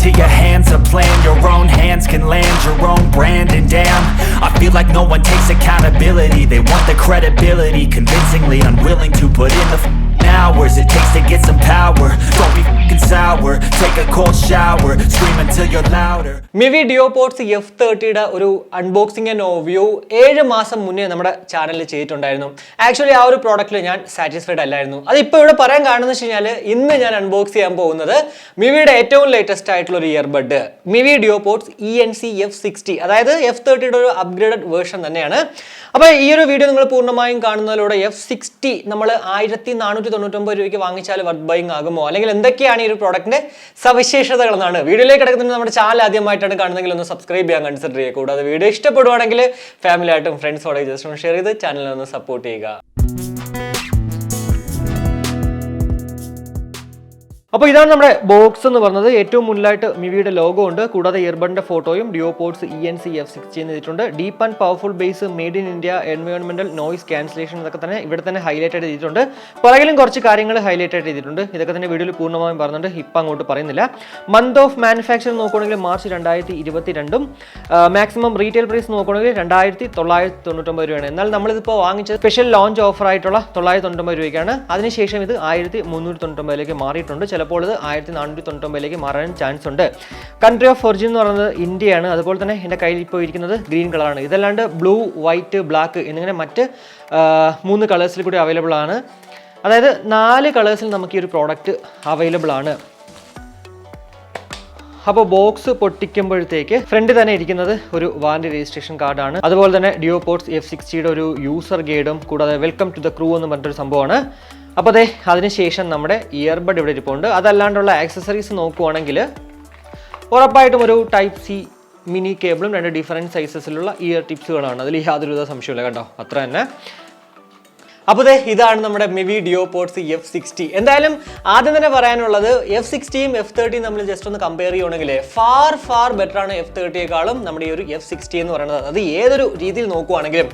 into your hands a plan. Your own hands can land your own brand. And damn, I feel like no one takes accountability. They want the credibility, convincingly unwilling to put in the hours it takes to get some power. Don't be f***ing sour. Take a cold shower. Scream until you're louder. Mivi Duopods F30 ഒരു unboxing and overview 7 മാസം മുന്നേ നമ്മുടെ ചാനലിൽ ചെയ്തിട്ടുണ്ടായിരുന്നു. Actually ആ ഒരു പ്രോഡക്റ്റിൽ ഞാൻ satisfied അല്ലായിരുന്നു. അതിപ്പോൾ ഇവിടെ പറയാൻ കാണുന്നത് വെച്ച് കഴിഞ്ഞാൽ ഇന്ന് ഞാൻ അൺബോക്സ് ചെയ്യാൻ പോകുന്നത് മിവിയുടെ ഏറ്റവും ലേറ്റസ്റ്റ് ആയിട്ടുള്ള ഒരു earbud Mivi Duopods ENC F60, അതായത് F30 ഒരു അപ്ഗ്രേഡഡ് വേർഷൻ തന്നെയാണ്. അപ്പോൾ ഈ ഒരു വീഡിയോ നിങ്ങൾ പൂർണ്ണമായും കാണുന്നതിലൂടെ F60 നമ്മൾ 1499 രൂപയ്ക്ക് വാങ്ങിച്ചാൽ വർത്ത് ബൈങ് ആകുമോ, അല്ലെങ്കിൽ എന്തൊക്കെയാണ് ഈ ഒരു പ്രോഡക്റ്റിന്റെ സവിശേഷതകൾ എന്നാണ്. വീഡിയോയിലേക്ക് കിടക്കുന്നത് നമ്മുടെ ചാനൽ ആദ്യമായിട്ടാണ് കാണുന്നതെങ്കിൽ ഒന്ന് സബ്സ്ക്രൈബ് ചെയ്യാൻ കൺസിഡർ ചെയ്യുക. കൂടാതെ വീഡിയോ ഇഷ്ടപ്പെടുവാണെങ്കിൽ ഫാമിലി ആയിട്ടും ഫ്രണ്ട്സോടെ ജസ്റ്റ് ഒന്ന് ഷെയർ ചെയ്ത് ചാനലിനെ ഒന്ന് സപ്പോർട്ട് ചെയ്യുക. അപ്പോൾ ഇതാണ് നമ്മുടെ ബോക്സ് എന്ന് പറഞ്ഞത്. ഏറ്റവും മുന്നിലായിട്ട് മിവിയുടെ ലോഗോ ഉണ്ട്. കൂടാതെ ഇയർബഡിന്റെ ഫോട്ടോയും Duopods ENC F60 എന്ന് ചെയ്തിട്ടുണ്ട്. Deep and powerful bass, made in India, എൻവയോൺമെന്റൽ നോയ്സ് ക്യാൻസലേഷൻ, ഇതൊക്കെ തന്നെ ഇവിടെ തന്നെ ഹൈലൈറ്റ് ആയിട്ട് ചെയ്തിട്ടുണ്ട്. പുറകിലും കുറച്ച് കാര്യങ്ങൾ ഹൈലൈറ്റ് ആയിട്ട് ചെയ്തിട്ടുണ്ട്. ഇതൊക്കെ തന്നെ വീഡിയോയിൽ പൂർണ്ണമായും പറഞ്ഞിട്ടുണ്ട്, ഇപ്പം അങ്ങോട്ട് പറയുന്നില്ല. മന്ത് ഓഫ് മാനുഫാക്ചർ നോക്കുകയാണെങ്കിൽ മാർച്ച് 2022, മാക്സിമം റീറ്റെയിൽ പ്രൈസ് നോക്കുകയാണെങ്കിൽ 2999 രൂപയാണ്. എന്നാൽ നമ്മളിതിപ്പോൾ വാങ്ങിച്ച സ്പെഷ്യൽ ലോഞ്ച് ഓഫർ ആയിട്ടുള്ള 999 രൂപയ്ക്കാണ്. അതിനുശേഷം ഇത് 1399 മാറിയിട്ടുണ്ട്. ചിലപ്പോൾ ഇത് 1499 മാറാൻ ചാൻസ് ഉണ്ട്. കൺട്രി ഓഫ് ഒറിജിൻ എന്ന് പറയുന്നത് ഇന്ത്യയാണ്. അതുപോലെ തന്നെ എൻ്റെ കയ്യിൽ ഇപ്പോൾ ഇരിക്കുന്നത് ഗ്രീൻ കളറാണ്. ഇതല്ലാണ്ട് ബ്ലൂ, വൈറ്റ്, ബ്ലാക്ക് എന്നിങ്ങനെ മറ്റ് 3 കളേഴ്സിൽ കൂടി അവൈലബിൾ ആണ്. അതായത് 4 കളേഴ്സിൽ നമുക്ക് ഈ ഒരു പ്രോഡക്റ്റ് അവൈലബിൾ ആണ്. അപ്പോൾ ബോക്സ് പൊട്ടിക്കുമ്പോഴത്തേക്ക് ഫ്രണ്ടിൽ തന്നെ ഇരിക്കുന്നത് ഒരു വാറന്റി രജിസ്ട്രേഷൻ കാർഡാണ്. അതുപോലെ തന്നെ Duopods F60 ഒരു യൂസർ ഗൈഡും, കൂടാതെ വെൽക്കം ടു ദ ക്രൂ എന്ന് പറഞ്ഞിട്ടൊരു സംഭവമാണ്. അപ്പോൾ അതെ, അതിനുശേഷം നമ്മുടെ ഇയർബഡ് ഇവിടെ ഇരിപ്പുണ്ട്. അതല്ലാണ്ടുള്ള ആക്സസറീസ് നോക്കുവാണെങ്കിൽ ഉറപ്പായിട്ടും ഒരു ടൈപ്പ് സി മിനി കേബിളും 2 ഡിഫറൻറ്റ് സൈസസിലുള്ള ഇയർ ടിപ്സുകളാണ്. അതിൽ യാതൊരുവിധ സംശയമില്ല കേട്ടോ, അത്ര തന്നെ. അപ്പോൾ ഇതാണ് നമ്മുടെ മിവി Duopods F60. എന്തായാലും ആദ്യം തന്നെ പറയാനുള്ളത് F60യും F30യും നമ്മൾ ജസ്റ്റ് ഒന്ന് കമ്പയർ ചെയ്യുകയാണെങ്കിൽ ഫാർ ബെറ്റർ ആണ് F30യേക്കാളും നമ്മുടെ ഈ ഒരു F60 എന്ന് പറയുന്നത്. അത് ഏതൊരു രീതിയിൽ നോക്കുവാണെങ്കിലും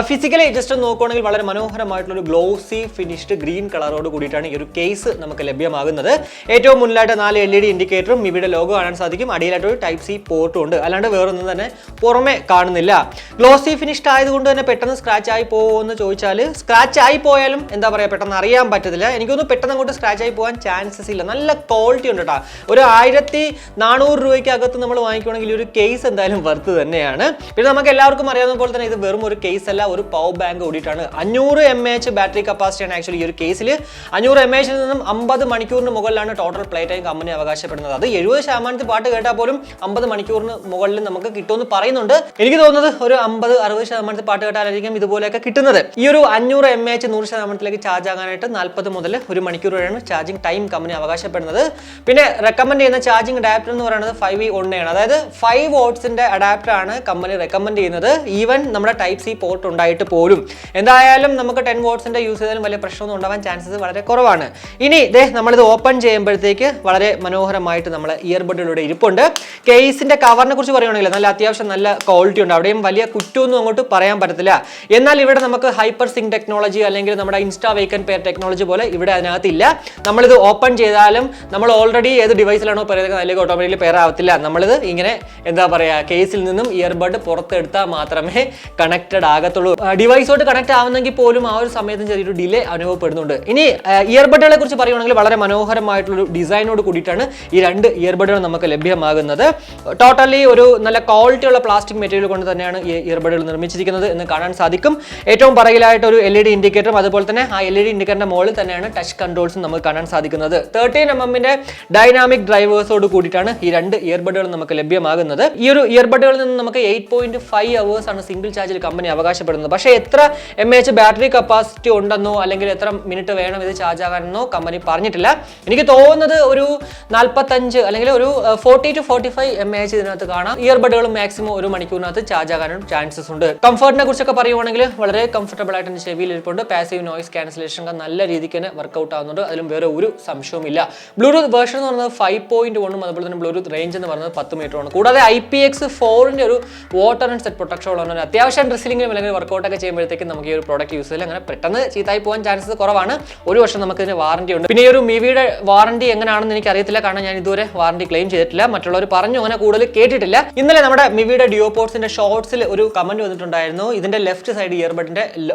ഫിസിക്കലി ജസ്റ്റ് ഒന്ന് നോക്കുവാണെങ്കിൽ വളരെ മനോഹരമായിട്ടുള്ളൊരു ഗ്ലോസി ഫിനിഷ്ഡ് ഗ്രീൻ കളറോട് കൂടിയിട്ടാണ് ഈ ഒരു കേസ് നമുക്ക് ലഭ്യമാകുന്നത്. ഏറ്റവും മുന്നിലായിട്ട് 4 LED ഇൻഡിക്കേറ്ററും മിവിയുടെ ലോഗോ കാണാൻ സാധിക്കും. അടിയിലായിട്ടൊരു ടൈപ്പ് സി പോർട്ടും ഉണ്ട്. അല്ലാണ്ട് വേറൊന്നും തന്നെ പുറമെ കാണുന്നില്ല. ഗ്ലോസി ഫിനിഷ്ഡ് ആയതുകൊണ്ട് തന്നെ പെട്ടെന്ന് സ്ക്രാച്ച് ആയി പോകുമെന്ന് ചോദിച്ചാൽ സ്ക്രാച്ച് ആയി പോയാലും എന്താ പറയുക, പെട്ടെന്ന് അറിയാൻ പറ്റത്തില്ല. എനിക്കൊന്നും പെട്ടെന്ന് അങ്ങോട്ട് സ്ക്രാച്ച് ആയി പോകാൻ ചാൻസസ് ഇല്ല. നല്ല ക്വാളിറ്റി ഉണ്ട് കേട്ടോ. ഒരു 1400 രൂപയ്ക്ക് അകത്ത് നമ്മൾ വാങ്ങിക്കുകയാണെങ്കിൽ ഒരു കേസ് എന്തായാലും വർത്ത് തന്നെയാണ്. പിന്നെ നമുക്ക് എല്ലാവർക്കും അറിയാവുന്ന പോലെ തന്നെ ഇത് വെറും ഒരു കേസ് അല്ല, ഒരു പവർ ബാങ്ക് കൂടിയിട്ടാണ്. 500 mAh ബാറ്ററി കപ്പാസിറ്റിയാണ് ആക്ച്വലി ഈ ഒരു കേസിൽ. 500 mAh നിന്നും 50 മണിക്കൂറിന് മുകളിലാണ് ടോട്ടൽ പ്ലേ ടൈം കമ്പനി അവകാശപ്പെടുന്നത്. അത് 70% പാട്ട് കേട്ടാൽ പോലും 50 മണിക്കൂറിന് മുകളിൽ നമുക്ക് കിട്ടുമെന്ന് പറയുന്നുണ്ട്. എനിക്ക് തോന്നുന്നത് ഒരു 50-60% പാട്ട് കേട്ടാലായിരിക്കും ഇതുപോലെയൊക്കെ കിട്ടുന്നത്. ഈ ഒരു 500 mAh 100% ചാർജ് ആകാനായിട്ട് 40 മുതൽ 1 മണിക്കൂർ വരെയാണ് ചാർജിങ് ടൈം കമ്പനി അവകാശപ്പെടുന്നത്. പിന്നെ റെക്കമെൻഡ് ചെയ്യുന്ന ചാർജിങ് അഡാപ്റ്റർ എന്ന് പറയുന്നത് 5V1 ആണ്. അതായത് 5 വാട്ട്സിന്റെ അഡാപ്റ്റർ ആണ് കമ്പനി റെക്കമെൻഡ് ചെയ്യുന്നത്. ഈവൻ നമ്മുടെ ടൈപ്പ് സി പോർട്ട് ഉണ്ടായിട്ട് പോലും എന്തായാലും നമുക്ക് 10 വാട്ട്സിന്റെ യൂസ് ചെയ്താലും വലിയ പ്രശ്നമൊന്നും ഉണ്ടാവാൻ ചാൻസസ് വളരെ കുറവാണ്. ഇനി നമ്മളിത് ഓപ്പൺ ചെയ്യുമ്പോഴത്തേക്ക് വളരെ മനോഹരമായിട്ട് നമ്മൾ ഇയർബഡിലൂടെ ഇരിപ്പുണ്ട്. കേസിന്റെ കവറിനെ കുറിച്ച് പറയുകയാണെങ്കിൽ നല്ല അത്യാവശ്യം നല്ല ക്വാളിറ്റി ഉണ്ട്. അവിടെയും വലിയ കുറ്റമൊന്നും അങ്ങോട്ട് പറയാൻ പറ്റത്തില്ല. എന്നാൽ ഇവിടെ നമുക്ക് ഹൈപ്പർ സിങ്ക് ടെക്നോളജി അല്ലെങ്കിൽ നമ്മുടെ ഇൻസ്റ്റാ വേക്കന്റ് പെയർ ടെക്നോളജി പോലെ ഇവിടെ അതിനകത്തില്ല. നമ്മളിത് ഓപ്പൺ ചെയ്താലും നമ്മൾ ഓൾറെഡി ഏത് ഡിവൈസിലാണോ പറയുന്നത് അല്ലെങ്കിൽ ഓട്ടോമാറ്റിക്കലി പെയർ ആവത്തില്ല. നമ്മളിത് ഇങ്ങനെ എന്താ പറയുക, കേസിൽ നിന്നും ഇയർബഡ് പുറത്തെടുത്താൽ മാത്രമേ കണക്റ്റഡ് ആകത്തുള്ളൂ. ഡിവൈസോട്ട് കണക്ട് ആവുന്നെങ്കിൽ പോലും ആ ഒരു സമയത്ത് ചെറിയൊരു ഡിലേ അനുഭവപ്പെടുന്നുണ്ട്. ഇനി ഇയർബഡുകളെ കുറിച്ച് പറയുകയാണെങ്കിൽ വളരെ മനോഹരമായിട്ടുള്ളൊരു ഡിസൈനോട് കൂടിയിട്ടാണ് ഈ 2 ഇയർബഡുകൾ നമുക്ക് ലഭ്യമാകുന്നത്. ടോട്ടലി ഒരു നല്ല ക്വാളിറ്റിയുള്ള പ്ലാസ്റ്റിക് മെറ്റീരിയൽ കൊണ്ട് തന്നെയാണ് ഈ ഇയർബഡുകൾ നിർമ്മിച്ചിരിക്കുന്നത് എന്ന് കാണാൻ സാധിക്കും. ഏറ്റവും പുറകിലായിട്ട് ഒരു LED ഇൻഡിക്കേറ്ററും അതുപോലെ തന്നെ ആ LED ഇൻഡിക്കേറ്ററിന്റെ മുകളിൽ തന്നെയാണ് ടച്ച് കൺട്രോൾസും നമുക്ക് കാണാൻ സാധിക്കുന്നത്. 13mm ഡൈനാമിക് ഡ്രൈവേഴ്സോട് കൂടിയിട്ടാണ് ഈ 2 ഇയർബഡുകൾ നമുക്ക് ലഭ്യമാകുന്നത്. ഈ ഒരു ഇയർബഡുകളിൽ നിന്ന് നമുക്ക് 8.5 hours ആണ് സിംഗിൾ ചാർജിൽ കമ്പനി അവകാശപ്പെടുന്നത്. പക്ഷേ എത്ര mAh ബാറ്ററി കപ്പാസിറ്റി ഉണ്ടെന്നോ അല്ലെങ്കിൽ എത്ര മിനിറ്റ് വേണം ഇത് ചാർജ് ആകാനെന്നോ കമ്പനി പറഞ്ഞിട്ടില്ല. എനിക്ക് തോന്നുന്നത് ഒരു 45 അല്ലെങ്കിൽ ഒരു 40 to 45 mAh ഇതിനകത്ത് കാണാം. ഇയർബഡുകൾ മാക്സിമം 1 മണിക്കൂറിനകത്ത് ചാർജ് ആകാനും ചാൻസസ് ഉണ്ട്. കംഫർട്ടിനെ കുറിച്ചൊക്കെ പറയുവാണെങ്കിൽ വളരെ കംഫർട്ടബിൾ ആയിട്ട് ചെവിയിൽ ഇരിപ്പുണ്ട്. പാസീവ് നോയിസ് ക്യാൻസലേഷൻ ഒക്കെ നല്ല രീതിക്ക് തന്നെ വർക്കൗട്ട് ആവുന്നുണ്ട്. അതിലും വേറെ ഒരു സംശയവുമില്ല. ബ്ലൂടൂത്ത് വേർഷൻ എന്ന് പറയുന്നത് 5.1 അതുപോലെ തന്നെ ബ്ലൂടൂത്ത് റേഞ്ച് എന്ന് പറയുന്നത് 10 മീറ്ററാണ്. കൂടാതെ IPX4 ഒരു വാട്ടർ ആൻഡ് സെറ്റ് പ്രൊട്ടക്ഷൻ ഉള്ളതാണ്. അത്യാവശ്യം ഡ്രസ്സിലിംഗിലും അല്ലെങ്കിൽ വർക്കൗട്ട് ഒക്കെ ചെയ്യുമ്പോഴത്തേക്കും നമുക്ക് ഈ ഒരു പ്രോഡക്റ്റ് യൂസ് ചെയ്യില്ല. അങ്ങനെ പെട്ടെന്ന് ചീത്തായി പോകാൻ ചാൻസസ് കുറവാണ്. 1 വർഷം നമുക്ക് ഇതിന് വാറണ്ടി ഉണ്ട്. പിന്നെ ഈ ഒരു മിവിയുടെ വാറണ്ടി എങ്ങനെയാണെന്ന് എനിക്ക് അറിയത്തില്ല, കാരണം ഞാൻ ഇതുവരെ വാറണ്ടി ക്ലെയിം ചെയ്തിട്ടില്ല. മറ്റുള്ളവർ പറഞ്ഞു, അങ്ങനെ കൂടുതൽ കേട്ടിട്ടില്ല. ഇന്നലെ നമ്മുടെ മിവിയുടെ ഡിയോപോഡ്സിന്റെ ഷോർട്സിൽ ഒരു കമന്റ് വന്നിട്ടുണ്ടായിരുന്നു, ഇതിന്റെ ലെഫ്റ്റ് സൈഡ് ഇയർബഡിന്റെ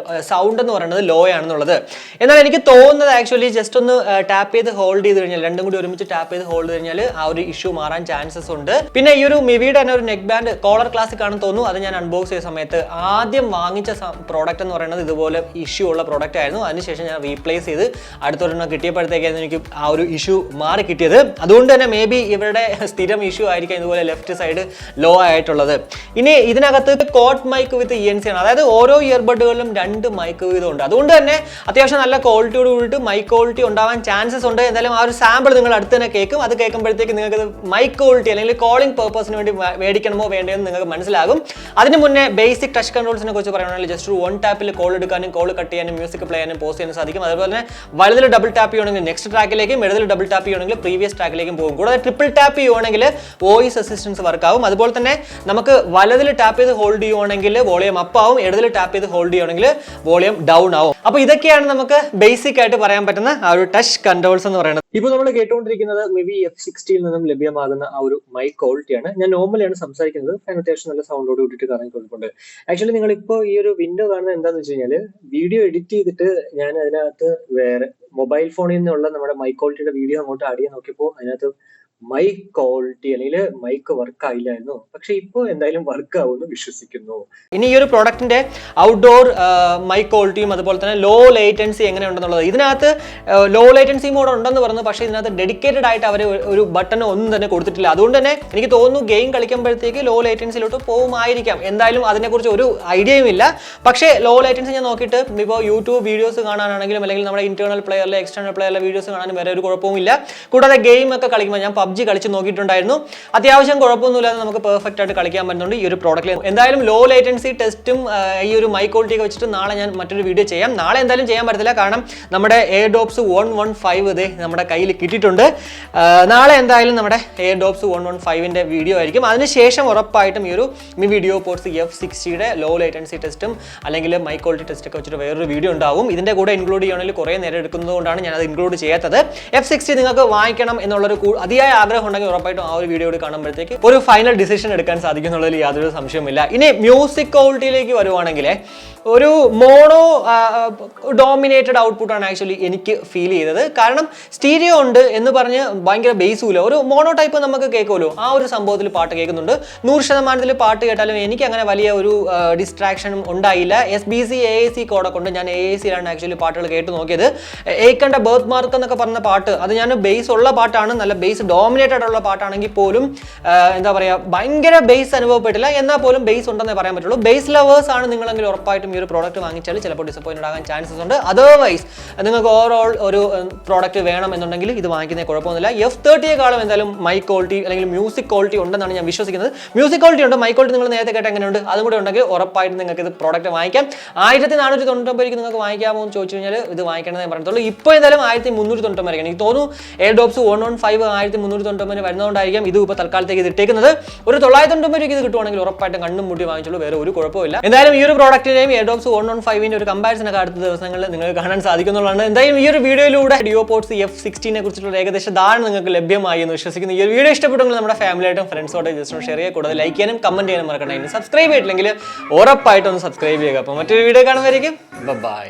സൗണ്ട് എന്ന് പറയുന്നത് ലോ ആണെന്നുള്ളത്. എന്നാൽ എനിക്ക് തോന്നുന്നത് ആക്ച്വലി ജസ്റ്റ് ഒന്ന് ടാപ്പ് ചെയ്ത് ഹോൾഡ് ചെയ്ത് കഴിഞ്ഞാൽ, രണ്ടും കൂടി ഒരുമിച്ച് ടാപ്പ് ചെയ്ത് ഹോൾഡ് ചെയ്ത് കഴിഞ്ഞാൽ ആ ഒരു ഇഷ്യൂ മാറാൻ ചാൻസസ് ഉണ്ട്. പിന്നെ ഈ ഒരു മിവിയുടെ തന്നെ ഒരു നെക്ക് ബാൻഡ് കോളർ ക്ലാസിക് ആണെന്ന് തോന്നുന്നു. അത് ഞാൻ അൺബോക്സ് ചെയ്ത സമയത്ത് ആദ്യം വാങ്ങിച്ച പ്രോഡക്റ്റ് എന്ന് പറയുന്നത് ഇതുപോലെ ഇഷ്യൂ ഉള്ള പ്രോഡക്റ്റ് ആയിരുന്നു. അതിനുശേഷം ഞാൻ റീപ്ലേസ് ചെയ്ത് അടുത്തൊരെണ്ണം കിട്ടിയപ്പോഴത്തേക്കായിരുന്നു എനിക്ക് ആ ഒരു ഇഷ്യൂ മാറി കിട്ടിയത്. അതുകൊണ്ട് തന്നെ മേ ബി ഇവരുടെ സ്ഥിരം ഇഷ്യൂ ആയിരിക്കും ഇതുപോലെ ലെഫ്റ്റ് സൈഡ് ലോ ആയിട്ടുള്ളത്. ഇനി ഇതിനകത്ത് കോട്ട് മൈക്ക് വിത്ത് ENC ആണ്, അതായത് ഓരോ ഇയർബഡുകളിലും 2 മൈക്ക് വീതം ഉണ്ട്. അതുകൊണ്ട് തന്നെ അത്യാവശ്യം നല്ല ക്വാളിറ്റിയോട് കൂടിയിട്ട് മൈക്ക് ക്വാളിറ്റി ഉണ്ടാവാൻ ചാൻസസ് ഉണ്ട്. എന്തായാലും ആ ഒരു സാമ്പിൾ നിങ്ങൾ അടുത്ത് തന്നെ കേൾക്കും. അത് കേൾക്കുമ്പോഴത്തേക്ക് നിങ്ങൾക്ക് മൈക്ക് ക്വാളിറ്റി അല്ലെങ്കിൽ കോളിംഗ് പർപ്പസിന് വേണ്ടി മേടിക്കണമോ വേണ്ടതെന്ന് നിങ്ങൾക്ക് മനസ്സിലാകും. അതിന് മുന്നേ ബേസിക് ടച്ച് കൺട്രോൾസിനെ കുറിച്ച് പറയുകയാണെങ്കിൽ ജസ്റ്റ് ഒരു 1 ടാപ്പിൽ കോൾ എടുക്കാനും കോൾ കട്ട് ചെയ്യാനും മ്യൂസിക് പ്ലേ ചെയ്യാനും പോസ് ചെയ്യാനും സാധിക്കും. അതുപോലെ തന്നെ വലതിൽ ഡബിൾ ടാപ്പ് ചെയ്യുകയാണെങ്കിൽ നെക്സ്റ്റ് ട്രാക്കിലേക്കും, ഇടതിൽ ഡബിൾ ടാപ്പ് ചെയ്യുകയാണെങ്കിൽ പ്രീവിയസ് ട്രാക്കിലേക്കും പോകും. കൂടാതെ ട്രിപ്പിൾ ടാപ്പ് ചെയ്യുകയാണെങ്കിൽ വോയിസ് അസിസ്റ്റൻസ് വർക്ക് ആവും. അതുപോലെ തന്നെ നമുക്ക് വലതിൽ ടാപ്പ് ചെയ്ത് ഹോൾഡ് ചെയ്യുകയാണെങ്കിൽ വോളിയം അപ്പ് ആവും, ഇടതിൽ ടാപ്പ് ചെയ്ത് ഹോൾഡ് ചെയ്യുകയാണെങ്കിൽ വോളിയം ഡൗൺ ആവും. അപ്പോൾ ഇതൊക്കെയാണ് നമുക്ക് ബേസിക് ആയിട്ട് പറയാൻ പറ്റുന്ന ആ ഒരു ടച്ച് കൺട്രോൾസ് എന്ന് പറയുന്നത്. ഇപ്പോൾ നമ്മൾ കേട്ടുകൊണ്ടിരിക്കുന്നത് മിവി F60 നിന്നും ലഭ്യമാകുന്ന ആ ഒരു മൈക്ക് ക്വാളിറ്റിയാണ്. ഞാൻ നോർമലിയാണ് സംസാരിക്കുന്നത്, അത്യാവശ്യം നല്ല സൗണ്ടോട് കൂടിയിട്ട് കറങ്ങിക്കൊണ്ടിട്ടുണ്ട്. ആക്ച്വലി നിങ്ങളിപ്പോൾ ഈ ഒരു വിൻഡോ കാണുന്നത് എന്താണെന്ന് വെച്ച് കഴിഞ്ഞാൽ, വീഡിയോ എഡിറ്റ് ചെയ്തിട്ട് ഞാൻ അതിനകത്ത് വേറെ മൊബൈൽ ഫോണിൽ നിന്നുള്ള നമ്മുടെ മൈക്ക് ക്വാളിറ്റിയുടെ വീഡിയോ അങ്ങോട്ട് ആഡ് ചെയ്യാൻ നോക്കിയപ്പോൾ അതിനകത്ത് മൈക്ക് ക്വാളിറ്റി അല്ലെങ്കിൽ മൈക്ക് വർക്ക് ആയില്ലായിരുന്നു. പക്ഷെ ഇപ്പോൾ എന്തായാലും വർക്ക് ആവുമെന്ന് വിശ്വസിക്കുന്നു. ഇനി ഈ ഒരു പ്രോഡക്റ്റിന്റെ ഔട്ട്ഡോർ മൈക്ക് ക്വാളിറ്റിയും അതുപോലെ തന്നെ ലോ ലേറ്റൻസി എങ്ങനെ ഉണ്ടെന്നുള്ളത്. ഇതിനകത്ത് ലോ ലേറ്റൻസി മോഡ് ഉണ്ടെന്ന് പറഞ്ഞു, പക്ഷേ ഇതിനകത്ത് ഡെഡിക്കേറ്റഡ് ആയിട്ട് അവർ ഒരു ബട്ടൺ ഒന്നും തന്നെ കൊടുത്തിട്ടില്ല. അതുകൊണ്ട് തന്നെ എനിക്ക് തോന്നുന്നു ഗെയിം കളിക്കുമ്പോഴത്തേക്ക് ലോ ലേറ്റൻസിലോട്ട് പോകുമായിരിക്കാം. എന്തായാലും അതിനെക്കുറിച്ച് ഒരു ഐഡിയയും ഇല്ല. പക്ഷേ ലോ ലേറ്റൻസി ഞാൻ നോക്കിയിട്ട് ഇപ്പോൾ യൂട്യൂബ് വീഡിയോസ് കാണാനാണെങ്കിലും അല്ലെങ്കിൽ നമ്മുടെ ഇന്റേണൽ പ്ലെയറിലെ എക്സ്റ്റേണൽ പ്ലെയറിലെ വീഡിയോസ് കാണാനും വരെ ഒരു കുഴപ്പമില്ല. കൂടാതെ ഗെയിം ഒക്കെ കളിക്കുമ്പോൾ ഞാൻ PUBG കളിച്ച് നോക്കിയിട്ടുണ്ടായിരുന്നു, അത്യാവശ്യം കുഴപ്പമൊന്നുമില്ലാതെ നമുക്ക് പെർഫെക്റ്റ് ആയിട്ട് കളിക്കാൻ പറ്റുന്നുണ്ട് ഈ ഒരു പ്രോഡക്റ്റിൽ. എന്തായാലും ലോ ലേറ്റൻസി ടെസ്റ്റും ഈ ഒരു മൈക്ക് ക്വാളിറ്റി ഒക്കെ വെച്ചിട്ട് നാളെ ഞാൻ മറ്റൊരു വീഡിയോ ചെയ്യാം. നാളെ എന്തായാലും ചെയ്യാൻ പറ്റത്തില്ല, കാരണം നമ്മുടെ Earbuds 115 നമ്മുടെ കയ്യിൽ കിട്ടിയിട്ടുണ്ട്. നാളെ എന്തായാലും നമ്മുടെ Earbuds 115ന്റെ വീഡിയോ ആയിരിക്കും. അതിനുശേഷം ഉറപ്പായിട്ടും ഈ ഒരു മിവി Duopods F60യുടെ ലോ ലേറ്റൻസി ടെസ്റ്റും അല്ലെങ്കിൽ മൈക്ക് ക്വാളിറ്റി ടെസ്റ്റ് ഒക്കെ വെച്ചിട്ട് വേറൊരു വീഡിയോ ഉണ്ടാവും. ഇതിന്റെ കൂടെ ഇൻക്ലൂഡ് ചെയ്യണമെങ്കിൽ കുറേ നേരം എടുക്കുന്നതുകൊണ്ടാണ് ഞാൻ അത് ഇൻക്ലൂഡ് ചെയ്യാത്തത്. F60 നിങ്ങൾക്ക് വാങ്ങിക്കണം എന്നുള്ളൊരു അതിയായ ആഗ്രഹം ഉണ്ടെങ്കിൽ ഉറപ്പായിട്ടും ആ ഒരു വീഡിയോ കാണുമ്പോഴത്തേക്ക് ഒരു ഫൈനൽ ഡിസിഷൻ എടുക്കാൻ സാധിക്കും എന്നുള്ളതിൽ യാതൊരു സംശയവുമില്ല. ഇനി മ്യൂസിക് ക്വാളിറ്റിയിലേക്ക് വരുവാണെങ്കിൽ ഒരു മോണോ ഡോമിനേറ്റഡ് ഔട്ട്പുട്ടാണ് ആക്ച്വലി എനിക്ക് ഫീൽ ചെയ്തത്. കാരണം സ്റ്റീരിയോ ഉണ്ട് എന്ന് പറഞ്ഞ് ഭയങ്കര ബേസുമില്ല, ഒരു മോണോ ടൈപ്പ് നമുക്ക് കേൾക്കുമല്ലോ, ആ ഒരു സംഭവത്തിൽ പാട്ട് കേൾക്കുന്നുണ്ട്. 100% പാട്ട് കേട്ടാലും എനിക്ക് അങ്ങനെ വലിയ ഒരു ഡിസ്ട്രാക്ഷനും ഉണ്ടായില്ല. SBC AAC കോഡൊക്കെ ഉണ്ട്. ഞാൻ AACയിലാണ് ആക്ച്വലി പാട്ടുകൾ കേട്ട് നോക്കിയത്. ഏക്കണ്ട ബർത്ത് മാർക്ക് എന്നൊക്കെ പറഞ്ഞ പാട്ട്, അത് ഞാൻ ബേസ് ഉള്ള പാട്ടാണ്, നല്ല ബേസ് ഡോമിനേറ്റഡ് ഉള്ള പാട്ടാണെങ്കിൽ പോലും എന്താ പറയുക, ഭയങ്കര ബേസ് അനുഭവപ്പെട്ടില്ല. എന്നാൽ പോലും ബേസ് ഉണ്ടെന്നേ പറയാൻ പറ്റുള്ളൂ. ബേസ് ലവേഴ്സ് ആണ് നിങ്ങളെങ്കിൽ ഉറപ്പായിട്ടും ഈ ഒരു പ്രോഡക്റ്റ് വാങ്ങിച്ചാൽ ചിലപ്പോൾ ഡിസപ്പോയിന്റഡ് ആകാൻ ചാൻസസ് ഉണ്ട്. അതർവൈസ് നിങ്ങൾക്ക് ഓവറോൾ ഒരു പ്രോഡക്റ്റ് വേണം എന്നുണ്ടെങ്കിൽ ഇത് വാങ്ങിക്കുന്നതിന് കുഴപ്പമൊന്നുമില്ല. F30യെക്കാളും എന്തായാലും മൈക്ക് ക്വാളിറ്റി അല്ലെങ്കിൽ മ്യൂസിക് ക്വാളിറ്റി ഉണ്ടെന്നാണ് ഞാൻ വിശ്വസിക്കുന്നത്. മ്യൂസിക് ക്വാളിറ്റി ഉണ്ട്, മൈക്ക് ക്വാളിറ്റി നിങ്ങൾ നേരത്തെ കേട്ട എങ്ങനെയുണ്ട് അതും കൂടെ ഉണ്ടെങ്കിൽ ഉറപ്പായിട്ടും നിങ്ങൾക്ക് ഇത് പ്രോഡക്റ്റ് വാങ്ങിക്കാം. 1499 നിങ്ങൾക്ക് വാങ്ങിക്കാമോ എന്ന് ചോദിച്ചു കഴിഞ്ഞാൽ ഇത് വാങ്ങിക്കണമെന്ന് ഞാൻ പറഞ്ഞിട്ടുള്ളൂ. ഇപ്പോൾ എന്തായാലും 1399 എനിക്ക് തോന്നുന്നു Earbuds 115 1399 വരുന്നതുകൊണ്ടായിരിക്കും ഇത് ഇപ്പോൾ തൽക്കാലത്തേക്ക് ഇത് ഇട്ടേക്കുന്നത്. ഒരു 999 ഇത് കിട്ടുവാണെങ്കിൽ ഉറപ്പായിട്ടും കണ്ണും മുട്ടി വാങ്ങിച്ചുള്ളൂ, വേറെ ഒരു കുഴപ്പമില്ല. എന്തായാലും ഈ ഒരു പ്രോഡക്റ്റിന്റെയും Earbuds 115ന്റെ ഒരു കമ്പാരിസൺ ഒക്കെ അടുത്ത ദിവസങ്ങളിൽ നിങ്ങൾക്ക് കാണാൻ സാധിക്കുന്നുള്ളതാണ്. എന്തായാലും ഈ ഒരു വീഡിയോയിലൂടെ Duopods F60നെ കുറിച്ചുള്ള ഏകദേശം ധാരണ നിങ്ങൾക്ക് ലഭ്യമായി എന്ന് വിശ്വസിക്കുന്നു. ഈ ഒരു വീഡിയോ ഇഷ്ടപ്പെട്ടെങ്കിൽ നമ്മുടെ ഫാമിലിയായിട്ടും ഫ്രണ്ട്സോടെ ജസ്റ്റ് ഷെയർ ചെയ്യുക, കൂടാതെ ലൈക്ക് ചെയ്യാനും കമന്റ് ചെയ്യാനും മറക്കണ്ട. സബ്സ്ക്രൈബ് ചെയ്തിട്ടില്ലെങ്കിൽ ഉറപ്പായിട്ടും ഒന്ന് സബ്സ്ക്രൈബ് ചെയ്യുക. അപ്പോൾ മറ്റൊരു വീഡിയോ കാണുമായിരിക്കും. ബൈ.